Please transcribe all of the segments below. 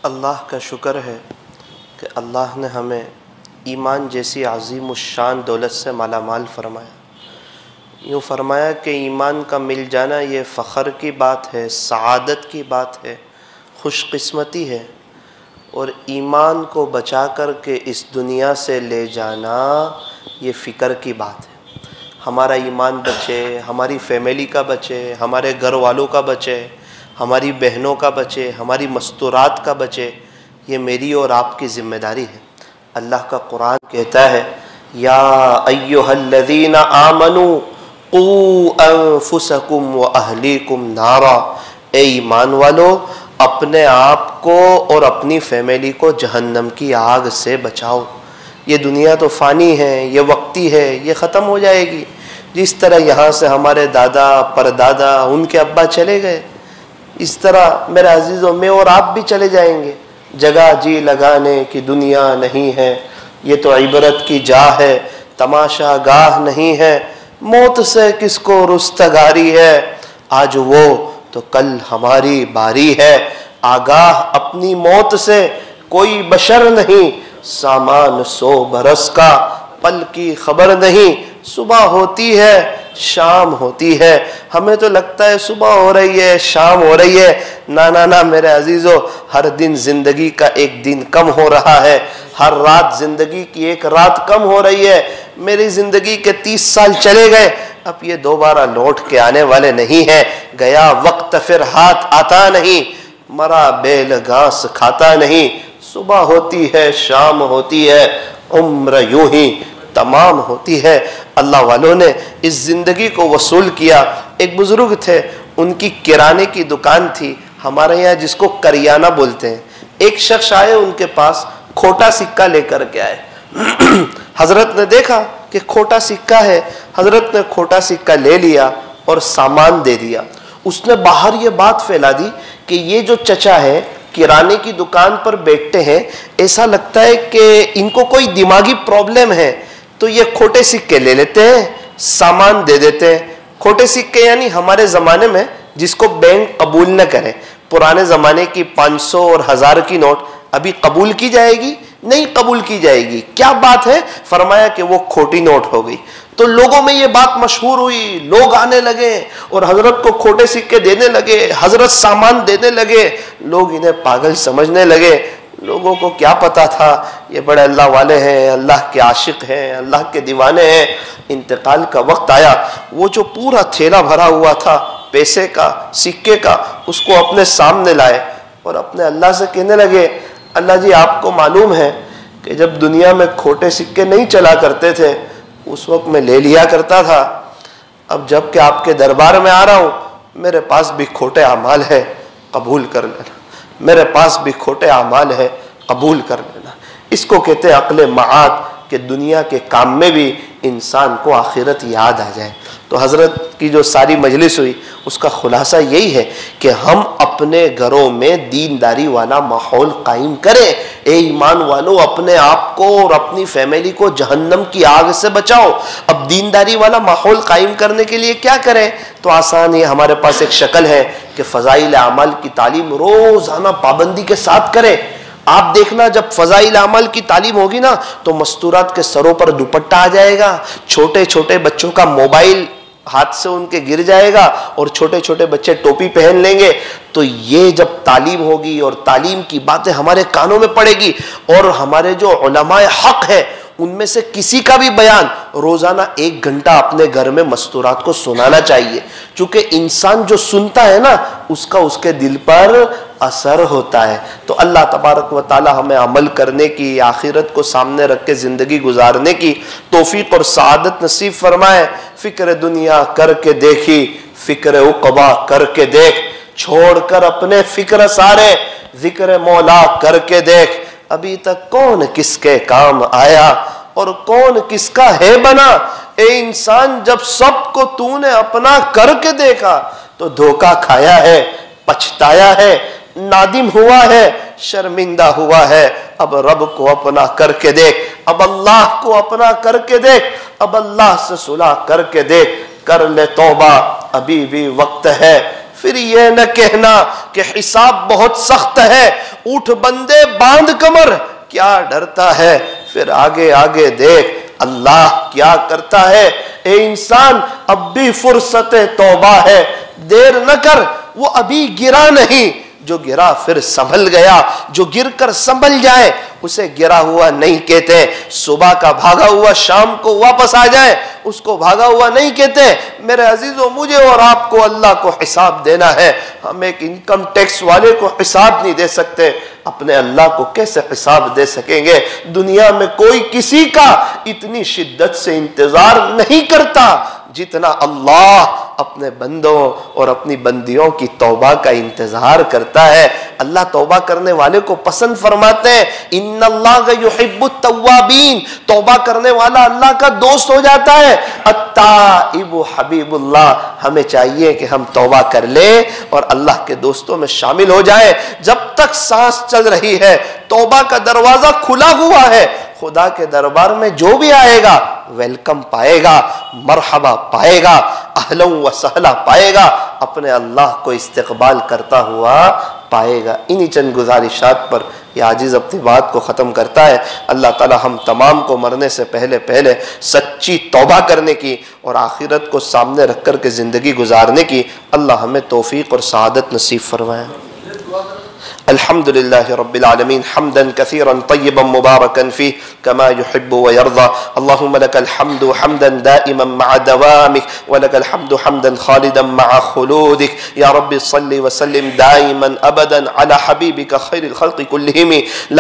اللہ کا شکر ہے کہ اللہ نے ہمیں ایمان جیسی عظیم الشان دولت سے مالا مال فرمایا۔ یوں فرمایا کہ ایمان کا مل جانا یہ فخر کی بات ہے، سعادت کی بات ہے، خوش قسمتی ہے، اور ایمان کو بچا کر کے اس دنیا سے لے جانا یہ فکر کی بات ہے۔ ہمارا ایمان بچے، ہماری فیملی کا بچے، ہمارے گھر والوں کا بچے، ہماری بہنوں کا بچے، ہماری مستورات کا بچے، یہ میری اور آپ کی ذمہ داری ہے۔ اللہ کا قرآن کہتا ہے یا ایھا الذین آمنوا قوا انفسکم واہلیکم نارا، اے ایمان والو اپنے آپ کو اور اپنی فیملی کو جہنم کی آگ سے بچاؤ۔ یہ دنیا تو فانی ہے، یہ وقتی ہے، یہ ختم ہو جائے گی۔ جس طرح یہاں سے ہمارے دادا پردادا ان کے ابا چلے گئے، اس طرح میرے عزیزوں میں اور آپ بھی چلے جائیں گے۔ جگہ جی لگانے کی دنیا نہیں ہے، یہ تو عبرت کی جا ہے، تماشا گاہ نہیں ہے۔ موت سے کس کو رستگاری ہے، آج وہ تو کل ہماری باری ہے۔ آگاہ اپنی موت سے کوئی بشر نہیں، سامان 100 برس کا پل کی خبر نہیں۔ صبح ہوتی ہے شام ہوتی ہے، ہمیں تو لگتا ہے صبح ہو رہی ہے شام ہو رہی ہے۔ نہ میرے عزیزو، ہر دن زندگی کا ایک دن کم ہو رہا ہے، ہر رات زندگی کی ایک رات کم ہو رہی ہے۔ میری زندگی کے 30 سال چلے گئے، اب یہ دوبارہ لوٹ کے آنے والے نہیں ہیں۔ گیا وقت پھر ہاتھ آتا نہیں، مرا بیل گھاس کھاتا نہیں۔ صبح ہوتی ہے شام ہوتی ہے، عمر یوں ہی تمام ہوتی ہے۔ اللہ والوں نے اس زندگی کو وصول کیا۔ ایک بزرگ تھے، ان کی کرانے کی دکان تھی، ہمارے یہاں جس کو کریانہ بولتے ہیں۔ ایک شخص آئے ان کے پاس، کھوٹا سکہ لے کر کے آئے۔ حضرت نے دیکھا کہ کھوٹا سکہ ہے، حضرت نے کھوٹا سکہ لے لیا اور سامان دے دیا۔ اس نے باہر یہ بات پھیلا دی کہ یہ جو چچا ہے کرانے کی دکان پر بیٹھتے ہیں، ایسا لگتا ہے کہ ان کو کوئی دماغی پرابلم ہے، تو یہ کھوٹے سکے لے لیتے ہیں، سامان دے دیتے ہیں۔ کھوٹے سکے یعنی ہمارے زمانے میں جس کو بینک قبول نہ کرے، پرانے زمانے کی 500 اور 1000 کی نوٹ ابھی قبول کی جائے گی؟ نہیں قبول کی جائے گی۔ کیا بات ہے؟ فرمایا کہ وہ کھوٹی نوٹ ہو گئی۔ تو لوگوں میں یہ بات مشہور ہوئی، لوگ آنے لگے اور حضرت کو کھوٹے سکے دینے لگے، حضرت سامان دینے لگے، لوگ انہیں پاگل سمجھنے لگے۔ لوگوں کو کیا پتا تھا یہ بڑے اللہ والے ہیں، اللہ کے عاشق ہیں، اللہ کے دیوانے ہیں۔ انتقال کا وقت آیا، وہ جو پورا تھیلا بھرا ہوا تھا پیسے کا سکے کا، اس کو اپنے سامنے لائے اور اپنے اللہ سے کہنے لگے اللہ جی آپ کو معلوم ہے کہ جب دنیا میں کھوٹے سکے نہیں چلا کرتے تھے اس وقت میں لے لیا کرتا تھا، اب جب کہ آپ کے دربار میں آ رہا ہوں میرے پاس بھی کھوٹے اعمال ہے، قبول کر لینا۔ میرے پاس بھی کھوٹے اعمال ہے، قبول کر لینا۔ اس کو کہتے ہیں عقل معاد، کہ دنیا کے کام میں بھی انسان کو آخرت یاد آ جائے۔ تو حضرت کی جو ساری مجلس ہوئی اس کا خلاصہ یہی ہے کہ ہم اپنے گھروں میں دینداری والا ماحول قائم کریں۔ اے ایمان والو اپنے آپ کو اور اپنی فیملی کو جہنم کی آگ سے بچاؤ۔ اب دینداری والا ماحول قائم کرنے کے لیے کیا کریں؟ تو آسان ہے، ہمارے پاس ایک شکل ہے کہ فضائل اعمال کی تعلیم روزانہ پابندی کے ساتھ کریں۔ آپ دیکھنا جب فضائل اعمال کی تعلیم ہوگی نا تو مستورات کے سروں پر دوپٹہ آ جائے گا، چھوٹے چھوٹے بچوں کا موبائل ہاتھ سے ان کے گر جائے گا اور چھوٹے چھوٹے بچے ٹوپی پہن لیں گے۔ تو یہ جب تعلیم ہوگی اور تعلیم کی باتیں ہمارے کانوں میں پڑے گی، اور ہمارے جو علماء حق ہے ان میں سے کسی کا بھی بیان روزانہ 1 گھنٹہ اپنے گھر میں مستورات کو سنانا چاہیے، چونکہ انسان جو سنتا ہے نا اس کا اس کے دل پر اثر ہوتا ہے۔ تو اللہ تبارک و تعالی ہمیں عمل کرنے کی، آخرت کو سامنے رکھ کے زندگی گزارنے کی توفیق اور سعادت نصیب فرمائے۔ فکر دنیا کر کے دیکھی، فکر عقبہ کر کے دیکھ، چھوڑ کر اپنے فکر سارے، ذکر مولا کر کے دیکھ۔ ابھی تک کون کس کے کام آیا اور کون کس کا ہے بنا؟ اے انسان جب سب کو تو نے اپنا کر کے دیکھا تو دھوکہ کھایا ہے، پچھتایا ہے، نادم ہوا ہے، شرمندہ ہوا ہے۔ اب رب کو اپنا کر کے دیکھ، اب اللہ کو اپنا کر کے دیکھ، اب اللہ سے صلح کر کے دیکھ، کر لے توبہ ابھی بھی وقت ہے۔ پھر یہ نہ کہنا کہ حساب بہت سخت ہے، اٹھ بندے باندھ کمر، کیا ڈرتا ہے، پھر آگے آگے دیکھ اللہ کیا کرتا ہے۔ اے انسان اب بھی فرصت توبہ ہے، دیر نہ کر، وہ ابھی گرا نہیں، جو گرا پھر سنبھل گیا، جو گر کر سنبھل جائے اسے گرا ہوا نہیں کہتے۔ صبح کا بھاگا ہوا شام کو واپس آ جائے اس کو بھاگا ہوا نہیں کہتے۔ میرے عزیزوں، مجھے اور آپ کو اللہ کو حساب دینا ہے۔ ہم ایک انکم ٹیکس والے کو حساب نہیں دے سکتے، اپنے اللہ کو کیسے حساب دے سکیں گے؟ دنیا میں کوئی کسی کا اتنی شدت سے انتظار نہیں کرتا جتنا اللہ اپنے بندوں اور اپنی بندیوں کی توبہ کا انتظار کرتا ہے۔ اللہ توبہ کرنے والے کو پسند فرماتے ہیں، ان اللہ یحب التوابین، توبہ کرنے والا اللہ کا دوست ہو جاتا ہے۔ التائب حبیب اللہ، ہمیں چاہیے کہ ہم توبہ کر لیں اور اللہ کے دوستوں میں شامل ہو جائیں۔ جب تک سانس چل رہی ہے توبہ کا دروازہ کھلا ہوا ہے، خدا کے دربار میں جو بھی آئے گا ویلکم پائے گا، مرحبا پائے گا، اہلا و سہلا پائے گا، اپنے اللہ کو استقبال کرتا ہوا پائے گا۔ انہی چند گزارشات پر یہ عاجز اپنی بات کو ختم کرتا ہے۔ اللہ تعالی ہم تمام کو مرنے سے پہلے سچی توبہ کرنے کی اور آخرت کو سامنے رکھ کر کے زندگی گزارنے کی اللہ ہمیں توفیق اور سعادت نصیب فرمائے۔ الحمد لله رب العالمين حمدا كثيرا طيبا مباركا فيه كما يحب ويرضى اللهم لك الحمد حمدا دائما مع دوامك ولك الحمد حمدا خالدا مع خلودك يا رب صل وسلم دائما أبدا على حبيبك خير الخلق كلهم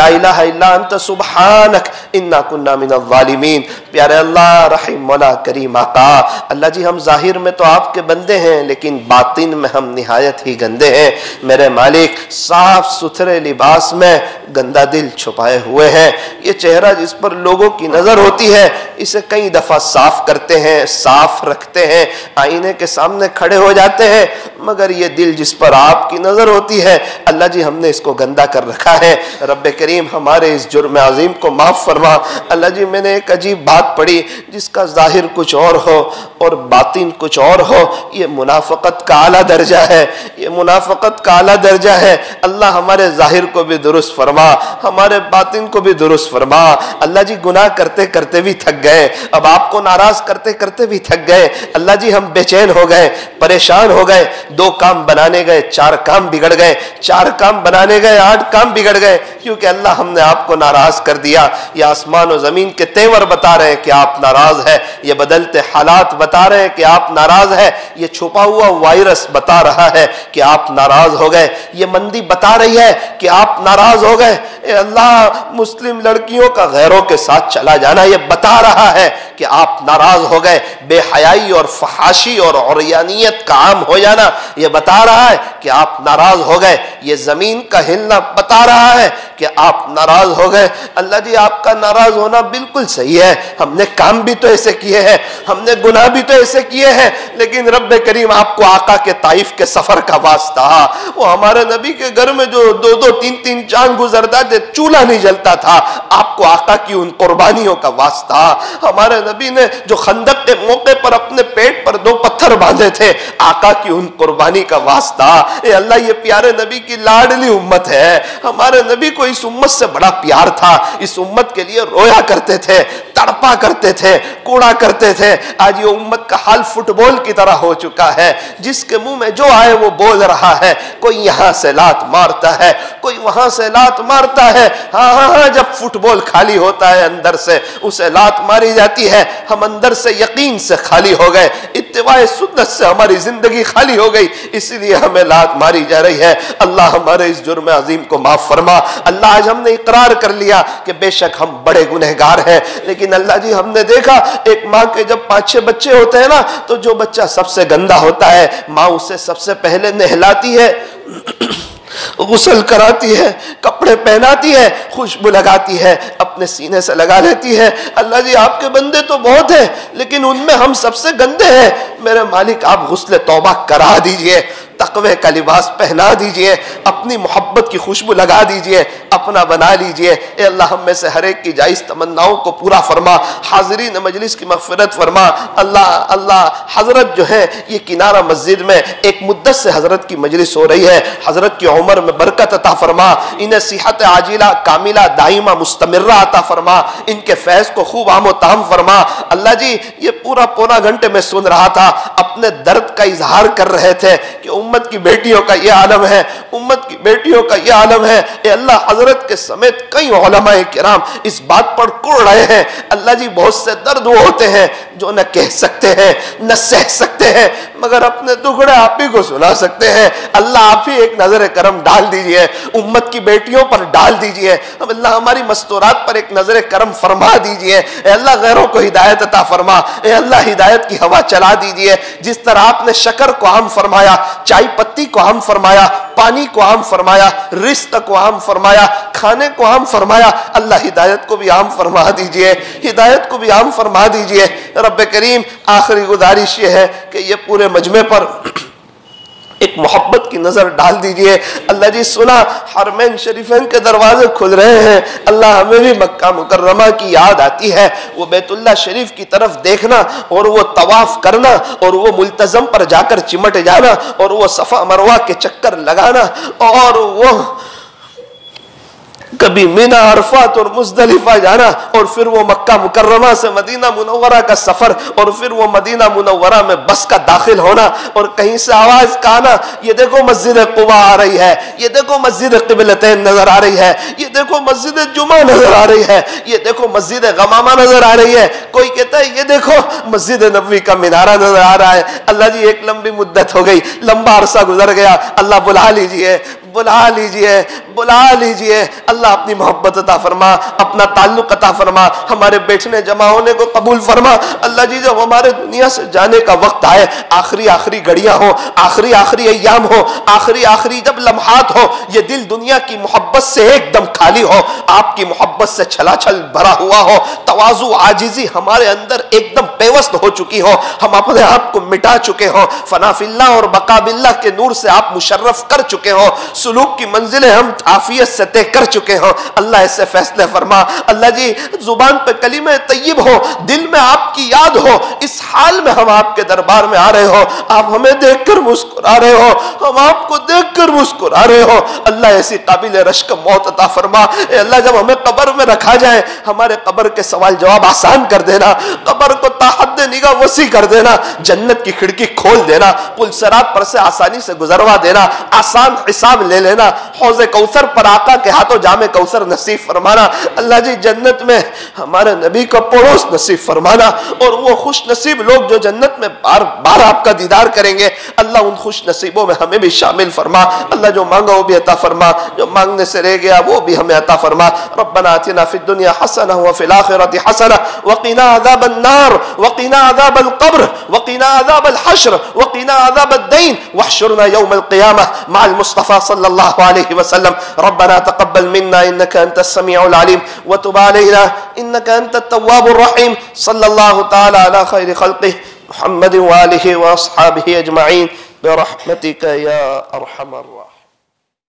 لا إله إلا أنت سبحانك إنا كنا من الظالمين۔ پیارے اللہ، رحیم مولا، کریم آقا، اللہ جی ہم ظاہر میں تو آپ کے بندے ہیں لیکن باطن میں ہم نہایت ہی گندے ہیں۔ میرے مالک، صاف ستھرے لباس میں گندا دل چھپائے ہوئے ہیں۔ یہ چہرہ جس پر لوگوں کی نظر ہوتی ہے اسے کئی دفعہ صاف کرتے ہیں، صاف رکھتے ہیں، آئینے کے سامنے کھڑے ہو جاتے ہیں، مگر یہ دل جس پر آپ کی نظر ہوتی ہے اللہ جی ہم نے اس کو گندا کر رکھا ہے۔ رب کریم ہمارے اس جرم عظیم کو معاف فرما۔ اللہ جی میں نے ایک عجیب بات پڑھی، جس کا ظاہر کچھ اور ہو اور باطن کچھ اور ہو، یہ منافقت کا اعلیٰ درجہ ہے، یہ منافقت کا اعلیٰ درجہ ہے۔ اللہ ہمارے ظاہر کو بھی درست فرما، ہمارے باطن کو بھی درست فرما۔ اللہ جی گناہ کرتے کرتے بھی تھک گئے، اب آپ کو ناراض کرتے کرتے بھی تھک گئے۔ اللہ جی ہم بے چین ہو گئے، پریشان ہو گئے، 2 کام بنانے گئے 4 کام بگڑ گئے، 4 کام بنانے گئے 8 کام بگڑ گئے، کیونکہ اللہ ہم نے آپ کو ناراض کر دیا۔ یہ آسمان و زمین کے تیور بتا رہے ہیں کہ آپ ناراض ہیں، یہ بدلتے حالات بتا رہے ہیں کہ آپ ناراض ہیں، یہ چھپا ہوا وائرس بتا رہا ہے کہ آپ ناراض ہو گئے، یہ مندی بتا رہی ہے کہ آپ ناراض ہو گئے۔ اے اللہ، مسلم لڑکیوں کا غیروں کے ساتھ چلا جانا یہ بتا رہا ہے کہ آپ ناراض ہو گئے، بے حیائی اور فحاشی اور عریانیت کا عام ہو جانا یہ بتا رہا ہے کہ آپ ناراض ہو گئے، یہ زمین کا ہلنا بتا رہا ہے کہ آپ ناراض ہو گئے۔ اللہ جی آپ کا ناراض ہونا بالکل صحیح ہے، ہم نے کام بھی تو ایسے کیے ہیں، ہم نے گناہ بھی تو ایسے کیے ہیں، لیکن رب کریم آپ کو آقا کے طائف کے سفر کا واسطہ، وہ ہمارے نبی کے گھر میں جو 2-2 3-3 چاند گزرتا تھے، چولہا نہیں جلتا تھا، آپ کو آقا کی ان قربانیوں کا واسطہ، ہمارے نبی نے جو خندق کے موقع پر اپنے پیٹ پر 2 پتھر باندھے تھے، آقا کی ان قربانی کا واسطہ۔ اے اللہ یہ پیارے نبی کی لاڈلی امت ہے، ہمارے نبی کو اس امت سے بڑا پیار تھا، اس امت کے لیے رویا کرتے تھے، تڑپا کرتے تھے، کوڑا کرتے تھے۔ آج یہ امت کا حال فٹ بال کی طرح ہو چکا ہے، جس کے منہ میں جو آئے وہ بول رہا ہے، کوئی یہاں سے لات مارتا ہے، کوئی وہاں سے لات مارتا ہے۔ ہاں جب فٹ بال خالی ہوتا ہے اندر سے اسے لات ماری جاتی ہے، ہم اندر سے یقین سے خالی ہو گئے، اتباع سنت سے ہماری زندگی خالی ہو گئی، اس لیے ہمیں لات ماری جا رہی ہے۔ اللہ ہمارے اس جرم عظیم کو معاف فرما۔ اللہ آج ہم نے اقرار کر لیا کہ بے شک ہم بڑے گنہگار ہیں، لیکن اللہ جی ہم نے دیکھا ایک ماں کے جب 5-6 بچے ہوتے ہیں نا، تو جو بچہ سب سے گندا ہوتا ہے ماں اسے سب سے پہلے نہلاتی ہے، غسل کراتی ہے، کپڑے پہناتی ہے، خوشبو لگاتی ہے، اپنے سینے سے لگا لیتی ہے۔ اللہ جی آپ کے بندے تو بہت ہیں لیکن ان میں ہم سب سے گندے ہیں، میرے مالک آپ غسل توبہ کرا دیجئے، تقوی کا لباس پہنا دیجئے، اپنی محبت کی خوشبو لگا دیجئے، اپنا بنا لیجئے۔ اے اللہ ہم میں سے ہر ایک کی جائز تمناؤں کو پورا فرما، حاضرین مجلس کی مغفرت فرما۔ اللہ حضرت جو ہے یہ کنارہ مسجد میں ایک مدت سے حضرت کی مجلس ہو رہی ہے، حضرت کی عمر میں برکت عطا فرما، انہیں صحت عاجلہ کاملہ دائمہ مستمرہ عطا فرما، ان کے فیض کو خوب عام و تام فرما۔ اللہ جی یہ پورا گھنٹے میں سن رہا تھا، اپنے درد کا اظہار کر رہے تھے کہ امت کی بیٹیوں کا یہ عالم ہے، امت کی بیٹیوں کا یہ عالم ہے۔ اے اللہ حضرت کے سمیت کئی علماء کرام اس بات پر کڑ رہے ہیں۔ اللہ جی بہت سے درد وہ ہوتے ہیں جو نہ کہہ سکتے ہیں نہ سہ سکتے ہیں، مگر اپنے دکھڑے آپ ہی کو سنا سکتے ہیں۔ اللہ آپ ہی ایک نظر کرم ڈال دیجئے، امت کی بیٹیوں پر ڈال دیجئے، اللہ ہماری مستورات پر ایک نظر کرم فرما دیجئے۔ اے اللہ غیروں کو ہدایت عطا فرما، اے اللہ ہدایت کی ہوا چلا دیجئے۔ جس طرح آپ نے شکر کو عام فرمایا، چائے پتی کو عام فرمایا، پانی کو عام فرمایا، رزق کو عام فرمایا، کھانے کو عام فرمایا، اللہ ہدایت کو بھی عام فرما دیجئے، ہدایت کو بھی عام فرما دیجئے۔ رب کریم آخری گزارش یہ ہے کہ یہ پورے مجمع پر ایک محبت کی نظر ڈال دیجئے۔ اللہ جی سنا حرمین شریفین کے دروازے کھل رہے ہیں، اللہ ہمیں بھی مکہ مکرمہ کی یاد آتی ہے، وہ بیت اللہ شریف کی طرف دیکھنا اور وہ طواف کرنا اور وہ ملتزم پر جا کر چمٹ جانا اور وہ صفا مروہ کے چکر لگانا اور وہ کبھی مینا عرفات اور مزدلفہ جانا اور پھر وہ مکہ مکرمہ سے مدینہ منورہ کا سفر اور پھر وہ مدینہ منورہ میں بس کا داخل ہونا اور کہیں سے آواز کا آنا، یہ دیکھو مسجد قباء آ رہی ہے، یہ دیکھو مسجد قبلتین نظر آ رہی ہے، یہ دیکھو مسجد جمعہ نظر آ رہی ہے، یہ دیکھو مسجد غمامہ نظر آ رہی ہے، کوئی کہتا ہے یہ دیکھو مسجد نبوی کا مینارہ نظر آ رہا ہے۔ اللہ جی ایک لمبی مدت ہو گئی، لمبا عرصہ گزر گیا، اللہ بلا لیجئے، بلا لیجئے، بلا لیجئے۔ اللہ اپنی محبت عطا فرما، اپنا تعلق عطا فرما، ہمارے بیٹھنے جمع ہونے کو قبول فرما۔ اللہ جی جب ہمارے دنیا سے جانے کا وقت آئے، آخری گھڑیاں ہوں، آخری ایام ہو، آخری جب لمحات ہو، یہ دل دنیا کی محبت سے ایک دم خالی ہو، آپ کی محبت سے چھلا چھل بھرا ہوا ہو، تواضع عاجزی ہمارے اندر ایک دم پیوست ہو چکی ہو، ہم اپنے آپ کو مٹا چکے ہوں، فنا فی اللہ اور بقا باللہ کے نور سے آپ مشرف کر چکے ہوں، سلوک کی منزلیں ہم عافیت سے طے کر چکے ہوں۔ اللہ ایسے فیصلے فرما۔ اللہ جی زبان پہ کلمہ طیب ہو، دل میں آپ کی یاد ہو، اس حال میں ہم آپ کے دربار میں آ رہے ہو، آپ ہمیں دیکھ کر مسکرا رہے ہو، ہم آپ کو دیکھ کر مسکرا رہے ہو۔ اللہ ایسی قابل رشک موت عطا فرما۔ اے اللہ جب ہمیں قبر میں رکھا جائے، ہمارے قبر کے سوال جواب آسان کر دینا، قبر کو تا حد نگاہ وسیع کر دینا، جنت کی کھڑکی کھول دینا، پل صراط پر سے آسانی سے گزروا دینا، آسان حساب لے لینا، حوض کوثر پر آقا کے ہاتھوں جام کوثر نصیب فرمانا۔ اللہ جی جنت میں ہمارے نبی کا پڑوس نصیب فرمانا اور وہ خوش نصیب لوگ جو جنت میں بار بار آپ کا دیدار کریں گے، اللہ ان خوش نصیبوں میں ہمیں بھی شامل فرما۔ اللہ جو مانگا وہ بھی عطا فرما، جو مانگنے سے رہ گیا وہ بھی ہمیں عطا فرما۔ ربنا آتنا فی الدنیا حسنہ وفی الآخرۃ حسنہ وقنا عذاب النار وقنا عذاب القبر وقنا عذاب الحشر وقنا عذاب الدین واحشرنا یوم القیامہ مع المصطفى صلی اللہ علیہ وسلم۔ ربنا تقبل منا انك انت السميع العليم وتب علينا انك انت التواب الرحيم صلى الله تعالى على خير خلقه محمد وآله واصحابه اجمعين برحمتك يا ارحم الراحمين۔